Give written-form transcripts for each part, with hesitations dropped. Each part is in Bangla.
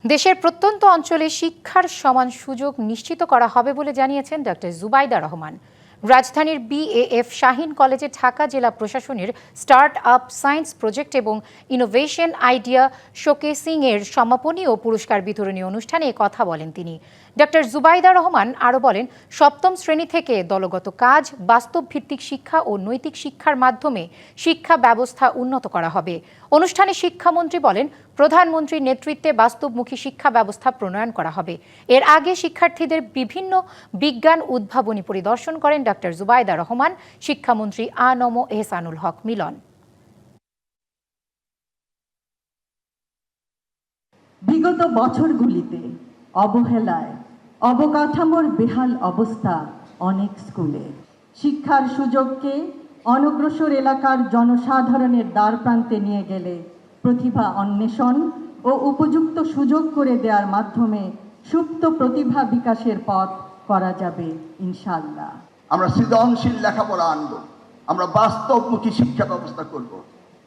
দেশের প্রত্যন্ত অঞ্চলে শিক্ষার সমান সুযোগ নিশ্চিত করা হবে বলে জানিয়েছেন ডক্টর জুবাইদা রহমান। রাজধানীর বিএএফ শাহীন কলেজে ঢাকা জেলা প্রশাসনের স্টার্ট আপ সায়েন্স প্রজেক্ট এবং ইনোভেশন আইডিয়া শোকেসিং এর সমাপনী ও পুরস্কার বিতরণী অনুষ্ঠানে কথা বলেন তিনি। ডক্টর জুবাইদা রহমান আরও বলেন, সপ্তম শ্রেণী থেকে দলগত কাজ, বাস্তব ভিত্তিক শিক্ষা ও নৈতিক শিক্ষার মাধ্যমে শিক্ষা ব্যবস্থা উন্নত করা হবে। অনুষ্ঠানে শিক্ষামন্ত্রী বলেন, প্রধানমন্ত্রীর নেতৃত্বে বাস্তবমুখী শিক্ষা ব্যবস্থা প্রণয়ন করা হবে। এর আগে শিক্ষার্থীদের বিভিন্ন বিজ্ঞান উদ্ভাবনী পরিদর্শন করেন ডক্টর জুবাইদা রহমান, শিক্ষামন্ত্রী আ.ন.ম এহসানুল হক মিলন। বিগত বছরগুলিতে অবহেলায় অবকাঠামোর বেহাল অবস্থা অনেক স্কুলে। শিক্ষার সুযোগকে অনগ্রসর এলাকার জনসাধারণের দ্বারপ্রান্তে নিয়ে গেলে প্রতিভা অন্বেষণ ও উপযুক্ত সুযোগ করে দেওয়ার মাধ্যমে সুপ্ত প্রতিভা বিকাশের পথ করা যাবে ইনশাআল্লাহ। আমরা সৃজনশীল লেখাপড়া আনব, আমরা বাস্তবমুখী শিক্ষা ব্যবস্থা করব,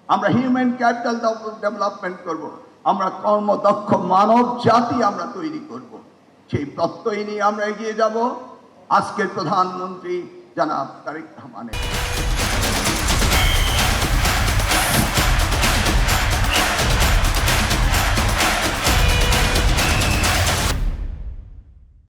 আমরা হিউম্যান ক্যাপিটাল ডেভেলপমেন্ট করব, আমরা কর্মদক্ষ মানব জাতি আমরা তৈরি করব। সেই প্রত্যয় নিয়ে আমরা এগিয়ে যাব আজকের প্রধানমন্ত্রী জনাব তারেক রহমানের।